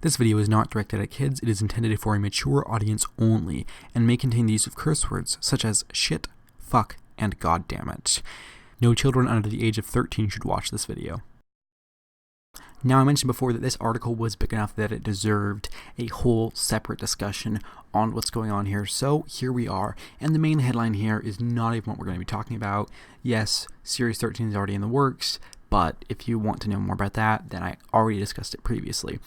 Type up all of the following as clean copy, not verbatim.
This video is not directed at kids. It is intended for a mature audience only and may contain the use of curse words such as shit, fuck, and goddammit. No children under the age of 13 should watch this video. Now, I mentioned before that this article was big enough that it deserved a whole separate discussion on what's going on here, so here we are. And the main headline here is not even what we're going to be talking about. Yes, Series 13 is already in the works, but if you want to know more about that, then I already discussed it previously.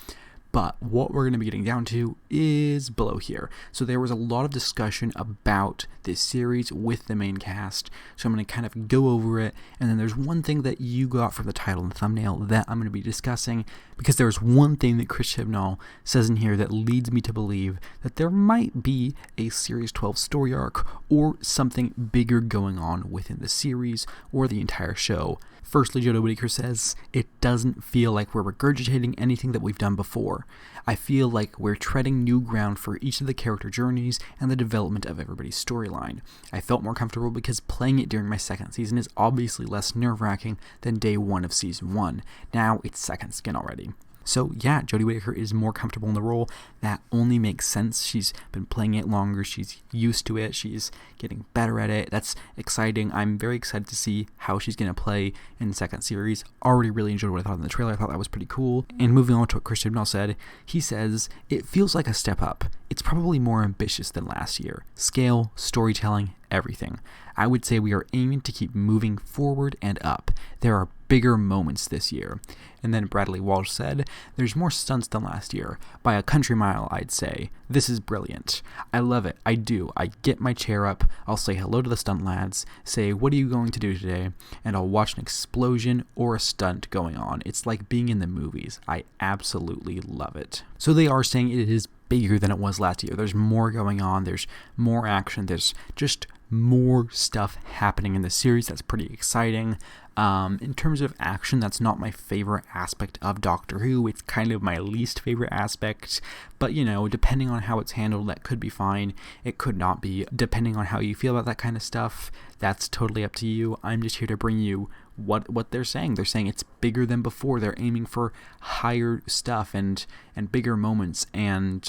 But what we're going to be getting down to is below here. So there was a lot of discussion about this series with the main cast. So I'm going to kind of go over it. And then there's one thing that you got from the title and the thumbnail that I'm going to be discussing. Because there's one thing that Chris Chibnall says in here that leads me to believe that there might be a Series 12 story arc or something bigger going on within the series or the entire show. Firstly, Jodie Whittaker says, it doesn't feel like we're regurgitating anything that we've done before. I feel like we're treading new ground for each of the character journeys and the development of everybody's storyline. I felt more comfortable because playing it during my second season is obviously less nerve-wracking than day one of season 1. Now it's second skin already. So yeah, Jodie Whittaker is more comfortable in the role. That only makes sense. She's been playing it longer. She's used to it. She's getting better at it. That's exciting. I'm very excited to see how she's going to play in the second series. Already really enjoyed what I thought in the trailer. I thought that was pretty cool. And moving on to what Chris Chibnall said, he says, it feels like a step up. It's probably more ambitious than last year. Scale, storytelling, everything. I would say we are aiming to keep moving forward and up. There are bigger moments this year. And then Bradley Walsh said, there's more stunts than last year. By a country mile, I'd say. This is brilliant. I love it. I do. I get my chair up. I'll say hello to the stunt lads, say, what are you going to do today? And I'll watch an explosion or a stunt going on. It's like being in the movies. I absolutely love it. So they are saying it is bigger than it was last year. There's more going on. There's more action. There's just more stuff happening in the series. That's pretty exciting. In terms of action, that's not my favorite aspect of Doctor Who. It's kind of my least favorite aspect, but you know, depending on how it's handled, that could be fine. It could not be. Depending on how you feel about that kind of stuff, that's totally up to you. I'm just here to bring you what they're saying. They're saying it's bigger than before. They're aiming for higher stuff and bigger moments, and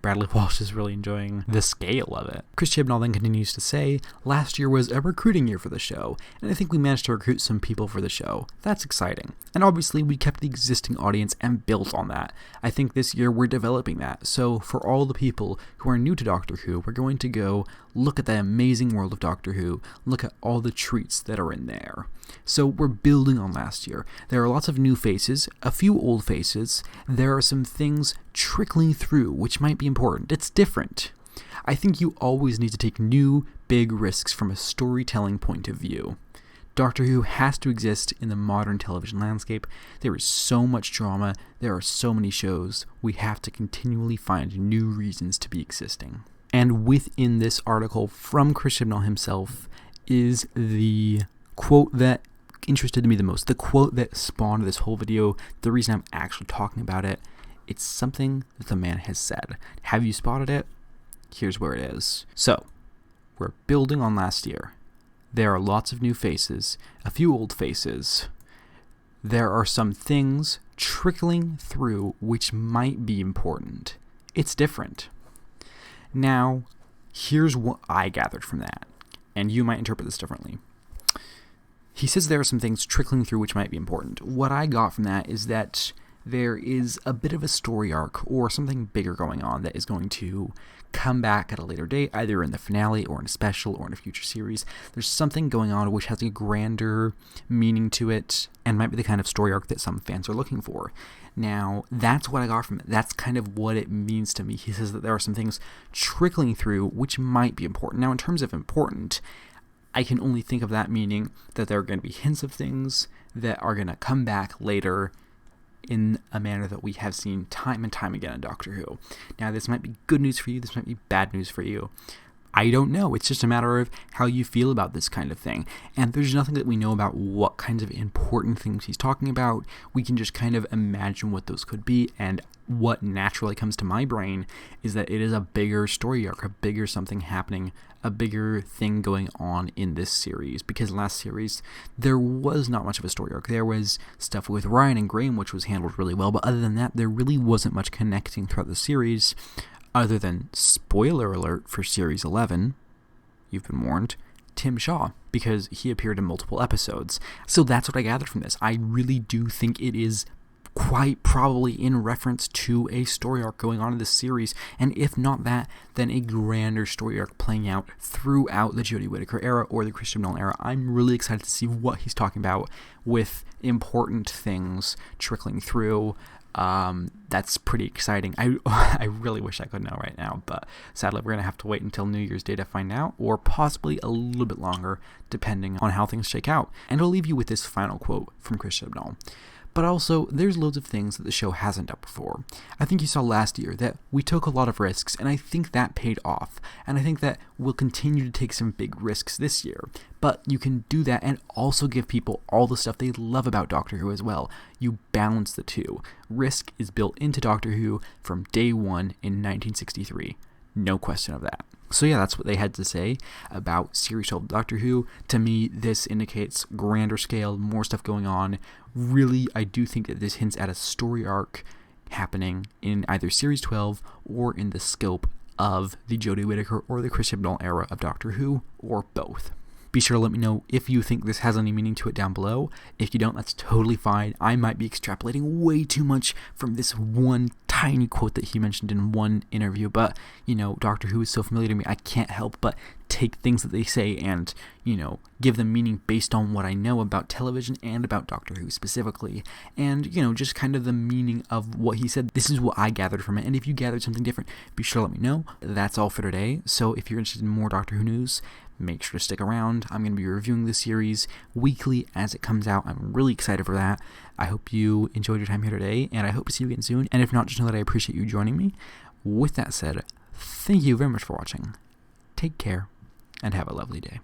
Bradley Walsh is really enjoying the scale of it. Chris Chibnall then continues to say, last year was a recruiting year for the show, and I think we managed to recruit some people for the show. That's exciting. And obviously we kept the existing audience and built on that. I think this year we're developing that. So for all the people who are new to Doctor Who, we're going to go look at the amazing world of Doctor Who, look at all the treats that are in there. So we're building on last year. There are lots of new faces, a few old faces. There are some things trickling through which might be important. It's different. I think you always need to take new, big risks from a storytelling point of view. Doctor Who has to exist in the modern television landscape. There is so much drama. There are so many shows. We have to continually find new reasons to be existing. And within this article from Chris Chibnall himself is the quote that interested me the most, the quote that spawned this whole video, the reason I'm actually talking about it. It's something that the man has said. Have you spotted it? Here's where it is. So, we're building on last year. There are lots of new faces, a few old faces. There are some things trickling through which might be important. It's different. Now, here's what I gathered from that, and you might interpret this differently. He says there are some things trickling through which might be important. What I got from that is that there is a bit of a story arc or something bigger going on that is going to come back at a later date, either in the finale or in a special or in a future series. There's something going on which has a grander meaning to it and might be the kind of story arc that some fans are looking for. Now, that's what I got from it. That's kind of what it means to me. He says that there are some things trickling through which might be important. Now, in terms of important, I can only think of that meaning that there are going to be hints of things that are going to come back later in a manner that we have seen time and time again in Doctor Who. Now, this might be good news for you. This might be bad news for you. I don't know. It's just a matter of how you feel about this kind of thing. And there's nothing that we know about what kinds of important things he's talking about. We can just kind of imagine what those could be. And what naturally comes to my brain is that it is a bigger story arc, a bigger something happening, a bigger thing going on in this series. Because last series, there was not much of a story arc. There was stuff with Ryan and Graham, which was handled really well. But other than that, there really wasn't much connecting throughout the series. Other than, spoiler alert for Series 11, you've been warned, Tim Shaw, because he appeared in multiple episodes. So that's what I gathered from this. I really do think it is quite probably in reference to a story arc going on in this series, and if not that, then a grander story arc playing out throughout the Jodie Whittaker era or the Chris Chibnall era. I'm really excited to see what he's talking about with important things trickling through. That's pretty exciting. I really wish I could know right now, but sadly we're going to have to wait until New Year's Day to find out, or possibly a little bit longer, depending on how things shake out. And I'll leave you with this final quote from Chris Chibnall. But also, there's loads of things that the show hasn't done before. I think you saw last year that we took a lot of risks, and I think that paid off. And I think that we'll continue to take some big risks this year. But you can do that and also give people all the stuff they love about Doctor Who as well. You balance the two. Risk is built into Doctor Who from day one in 1963. No question of that. So yeah, that's what they had to say about Series 12 Doctor Who. To me, this indicates grander scale, more stuff going on. Really, I do think that this hints at a story arc happening in either Series 12 or in the scope of the Jodie Whittaker or the Chris Chibnall era of Doctor Who, or both. Be sure to let me know if you think this has any meaning to it down below. If you don't, that's totally fine. I might be extrapolating way too much from this one tiny quote that he mentioned in one interview, but, Doctor Who is so familiar to me, I can't help but take things that they say and, give them meaning based on what I know about television and about Doctor Who specifically. And, just kind of the meaning of what he said. This is what I gathered from it. And if you gathered something different, be sure to let me know. That's all for today. So if you're interested in more Doctor Who news, make sure to stick around. I'm going to be reviewing this series weekly as it comes out. I'm really excited for that. I hope you enjoyed your time here today, and I hope to see you again soon. And if not, just know that I appreciate you joining me. With that said, thank you very much for watching. Take care, and have a lovely day.